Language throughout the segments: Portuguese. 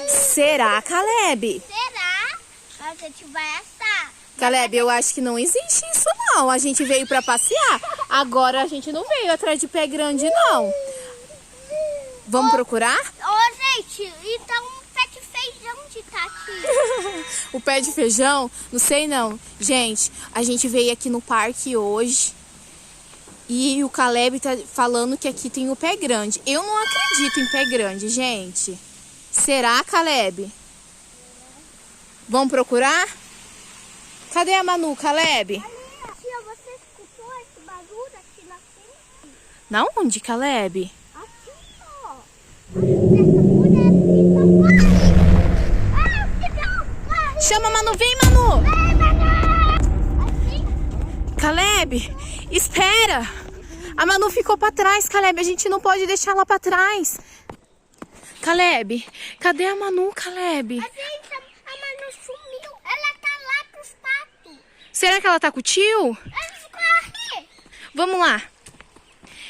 Será, Caleb? Será? A gente vai assar. Caleb, eu acho que não existe isso não. A gente veio pra passear. Agora a gente não veio atrás de pé grande não. Vamos procurar? Ô, gente, então o pé de feijão de tá aqui. O pé de feijão? Não sei não. Gente, a gente veio aqui no parque hoje. E o Caleb tá falando que aqui tem o pé grande. Eu não acredito em pé grande, gente. Será, Caleb? Vamos procurar? Cadê a Manu, Caleb? Ali, tia, você escutou esse barulho aqui na frente? Na onde, Caleb? Aqui, ó. Essa mulher aqui tá. Chama a Manu, vem, Manu! Ai, Manu! Caleb, espera! A Manu ficou pra trás, Caleb. A gente não pode deixar ela pra trás. Caleb, cadê a Manu, Caleb? A Manu sumiu. Ela tá lá com os patos. Será que ela tá com o tio? Eles correm. Vamos lá.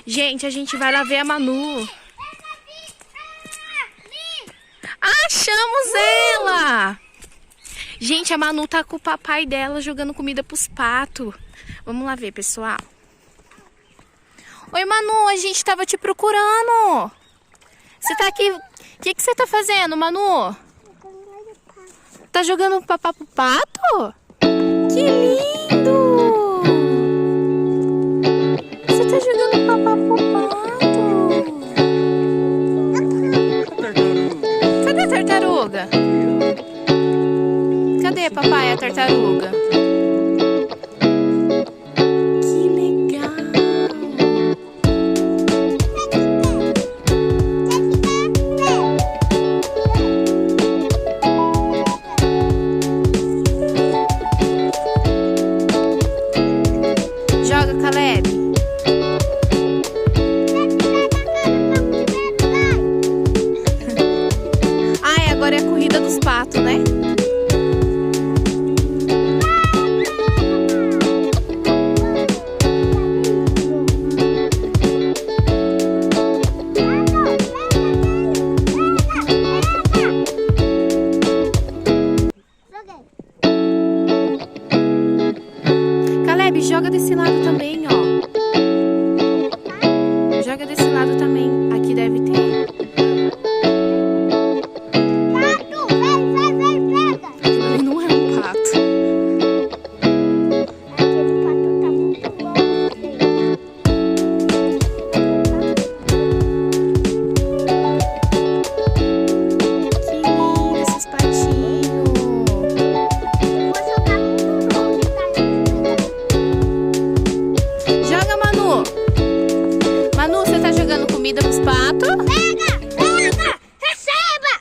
Gente, a gente vai lá ver a Manu. Achamos ela! Gente, a Manu tá com o papai dela jogando comida pros patos. Vamos lá ver, pessoal. Oi, Manu, a gente tava te procurando. Você tá aqui... O que você tá fazendo, Manu? Tá jogando papá pro pato? Que lindo! Você tá jogando papá pro pato? Cadê a tartaruga? Cadê, papai, a tartaruga? Que legal! Joga, Caleb. Ai, agora é a corrida dos patos, né? Caleb, joga desse lado também, ó. Joga desse lado também. Aqui deve ter. Pato, vem, pega. Aquilo não é um pato. Aquele pato tá muito longe. Que lindo esses patinhos. Vou jogar muito longe, tá? Joga, Manu. Manu, você tá jogando comida pros patos? Pega, pega, receba.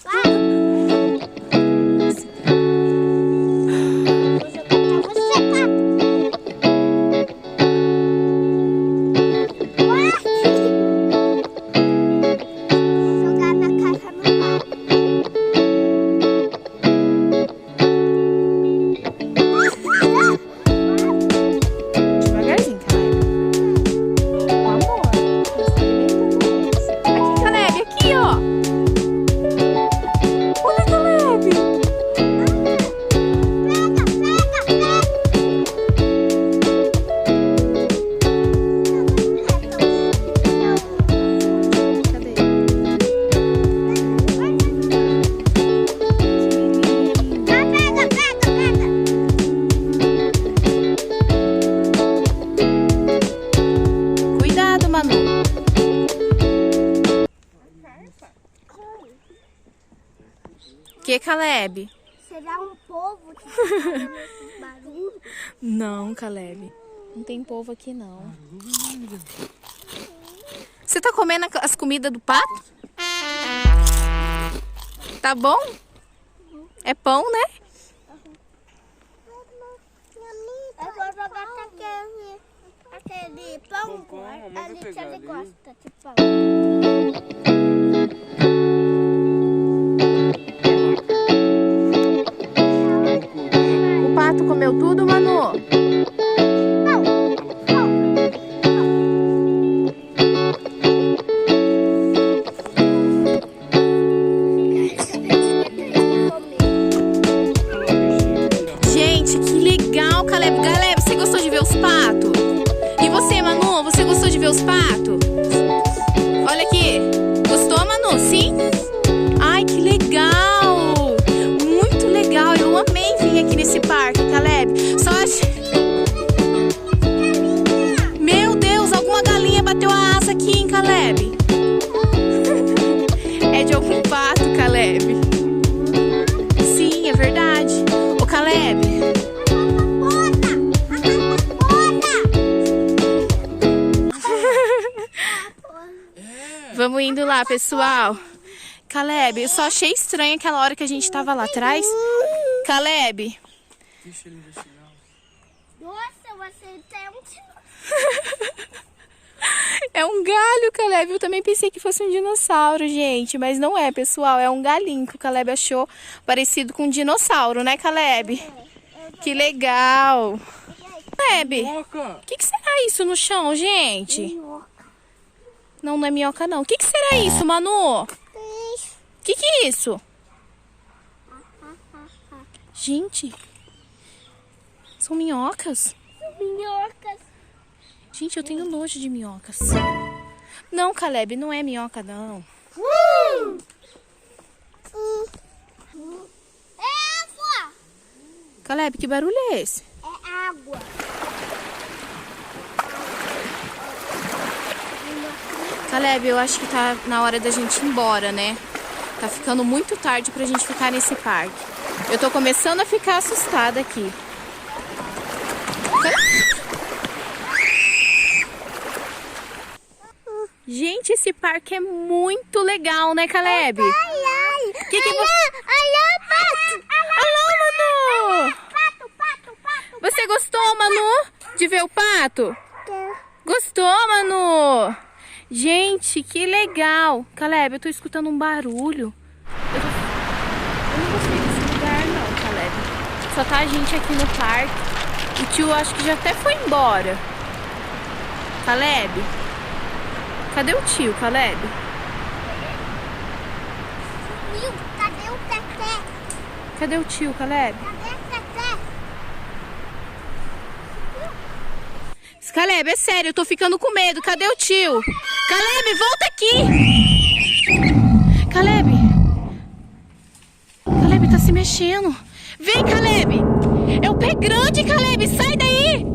Vai. Vou jogar pra você, pato. Vou jogar na caixa no pato. Devagarzinho, Caleb. Com amor. Aqui, Caleb, aqui, ó. Olha, Caleb. Cadê? Cuidado, Manu. Que, Caleb? Será um povo que tá fazendo esse barulho? Não, Caleb. Não tem povo aqui, não. Você tá comendo as comidas do pato? Tá bom? É pão, né? Eu vou jogar aquele pão. Ali que ele gosta de pão. O pato comeu tudo, Manu? Caleb? Caleb, você gostou de ver os patos? E você, Manu? Você gostou de ver os patos? Olha aqui. Gostou, Manu? Sim? Ai, que legal! Muito legal. Eu amei vir aqui nesse parque, Caleb. Só acho... Meu Deus, alguma galinha bateu a asa aqui, hein, Caleb? É de algum pato, Caleb. Sim, é verdade. Ô, Caleb. Vamos indo lá, pessoal. Caleb, eu só achei estranho aquela hora que a gente tava lá atrás. Caleb. Nossa, você tem um... É um galho, Caleb. Eu também pensei que fosse um dinossauro, gente. Mas não é, pessoal. É um galinho que o Caleb achou parecido com um dinossauro, né, Caleb? Que legal. Caleb, o que será isso no chão, gente? Não, não é minhoca, não. O que será isso, Manu? O que é isso? Gente, são minhocas? Minhocas. Gente, eu tenho nojo de minhocas. Não, Caleb, não é minhoca, não. É água. Caleb, que barulho é esse? É água. Caleb, eu acho que tá na hora da gente ir embora, né? Tá ficando muito tarde pra gente ficar nesse parque. Eu tô começando a ficar assustada aqui. Gente, esse parque é muito legal, né, Caleb? Ai, ai. Que você... Pato. Alô, Manu! Pato. Você gostou, Manu, de ver o pato? Gostou, Manu? Gente, que legal. Caleb, eu tô escutando um barulho. Eu não gostei desse lugar, não, Caleb. Só tá a gente aqui no parque. O tio acho que já até foi embora. Caleb? Cadê o tio, Caleb? Cadê o Teté? Cadê o tio, Caleb? Cadê o Teté? Caleb, é sério, eu tô ficando com medo. Cadê o tio? Caleb, volta aqui! Caleb! Caleb tá se mexendo. Vem, Caleb! É o pé grande, Caleb! Sai daí!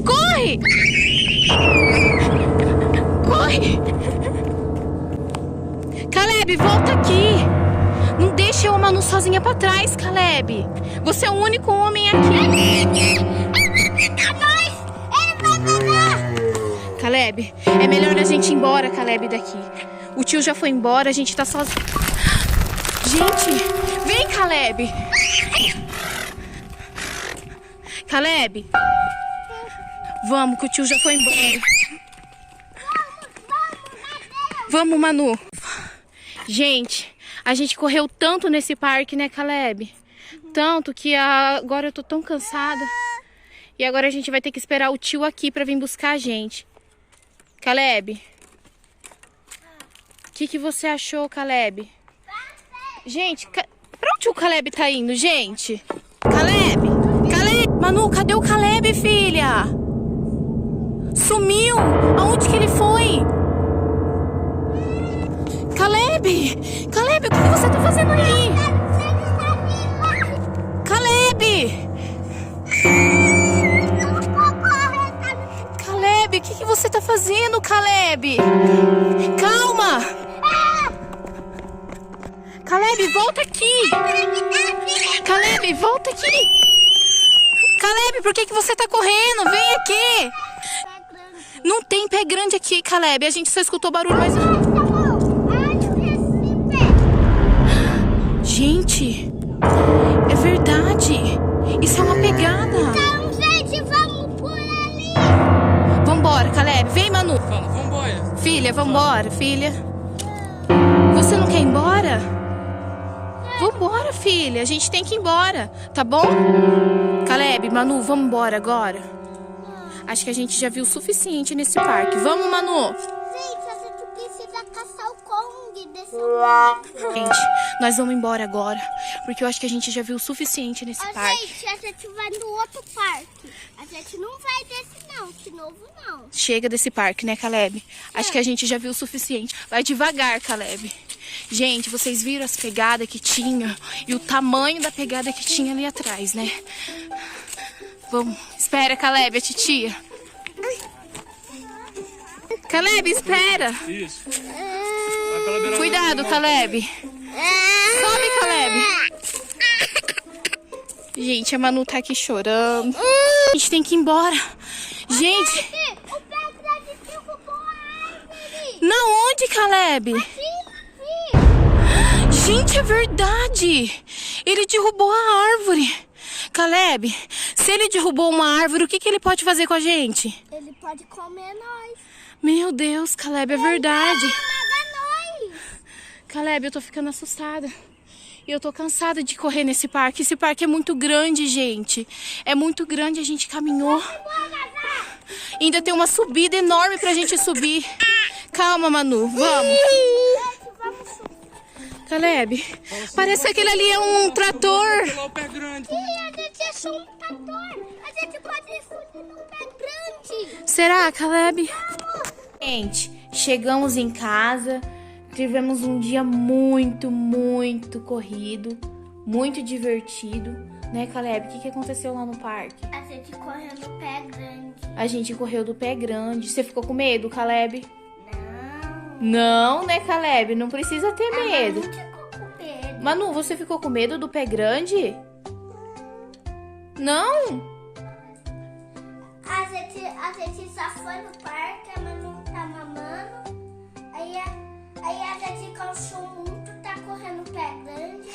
Corre! Corre! Caleb, volta aqui! Não deixa eu e a Manu sozinha pra trás, Caleb! Você é o único homem aqui! Caleb, é melhor a gente ir embora, Caleb, daqui. O tio já foi embora, a gente tá sozinho. Gente, vem, Caleb! Caleb! Vamos, que o tio já foi embora. Vamos, Manu. Gente, a gente correu tanto nesse parque, né, Caleb? Tanto que agora eu tô tão cansada. E agora a gente vai ter que esperar o tio aqui pra vir buscar a gente. Caleb, o que você achou, Caleb? Gente, pra onde o Caleb tá indo, gente? Caleb! Caleb! Manu, cadê o Caleb, filha? Sumiu! Aonde que ele foi? Caleb! Caleb, o que você tá fazendo aí? Caleb! Caleb, o que você tá fazendo, Caleb? Calma! Caleb, volta aqui! Caleb, volta aqui! Caleb, por que você tá correndo? Vem aqui! Não tem pé grande aqui, Caleb. A gente só escutou barulho, mas... Gente, é verdade. Isso é uma pegada. Então, gente, vamos por ali. Vambora, Caleb. Vem, Manu. Vambora. Filha, vambora, filha. Você não quer ir embora? Vambora, filha. A gente tem que ir embora, tá bom? Caleb, Manu, vamos embora agora. Acho que a gente já viu o suficiente nesse parque. Vamos, Manu. Gente, a gente precisa caçar o Kong desse lugar. Gente, nós vamos embora agora. Porque eu acho que a gente já viu o suficiente nesse parque. Gente, a gente vai no outro parque. gente não vai desse não, de novo não. Chega desse parque, né, Caleb? Acho que a gente já viu o suficiente. Vai devagar, Caleb. Gente, vocês viram as pegadas que tinha e o tamanho da pegada que tinha ali atrás, né? Vamos. Espera, Caleb, a titia. Caleb, espera. Isso. Vai pela beirada. Cuidado, Caleb. Sobe, Caleb. Gente, a Manu tá aqui chorando. A gente tem que ir embora. Gente, O pé grande derrubou a árvore. na onde, Caleb? Gente, é verdade. Ele derrubou a árvore. Caleb, se ele derrubou uma árvore, o que que ele pode fazer com a gente? Ele pode comer nós. Meu Deus, Caleb, é verdade. Paga nós. Caleb, eu tô ficando assustada. E eu tô cansada de correr nesse parque. Esse parque é muito grande, gente. É muito grande, a gente caminhou. Ainda tem uma subida enorme pra gente subir. Calma, Manu, vamos. Caleb, parece que aquele ali é um trator. Lá o pé grande. A gente achou um trator. A gente pode fugir num pé grande. Será, Caleb? Gente, chegamos em casa. Tivemos um dia muito, muito corrido. Muito divertido. Né, Caleb? O que aconteceu lá no parque? A gente correu no pé grande. A gente correu do pé grande. Você ficou com medo, Caleb? Não. Não, né, Caleb? Não precisa ter medo. Não ficou com medo. Manu, você ficou com medo do pé grande? Não? A gente só foi no parque, a Manu tá mamando. Aí a gente cansou muito, tá correndo o pé grande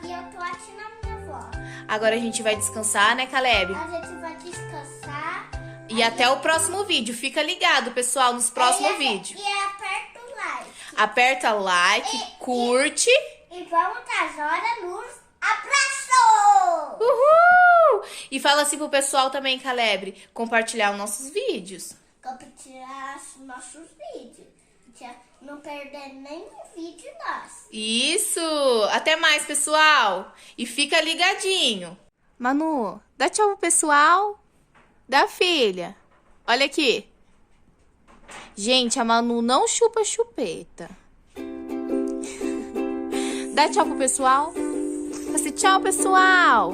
e eu tô aqui na minha avó. Agora a gente vai descansar, né, Caleb? A gente vai descansar. E até o próximo vídeo. Fica ligado, pessoal, nos próximos vídeos. E aperta o like. Aperta o like, curte. E vamos agora nos abraços! Uhul! E fala assim pro pessoal também, Caleb, compartilhar os nossos vídeos. Compartilhar os nossos vídeos. Pra não perder nenhum vídeo nosso. Isso! Até mais, pessoal! E fica ligadinho. Manu, dá tchau pro pessoal. Dá, filha. Olha aqui. Gente, a Manu não chupa chupeta. Dá tchau pro pessoal. Fala assim, tchau, pessoal.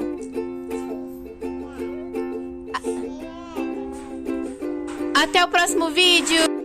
Até o próximo vídeo.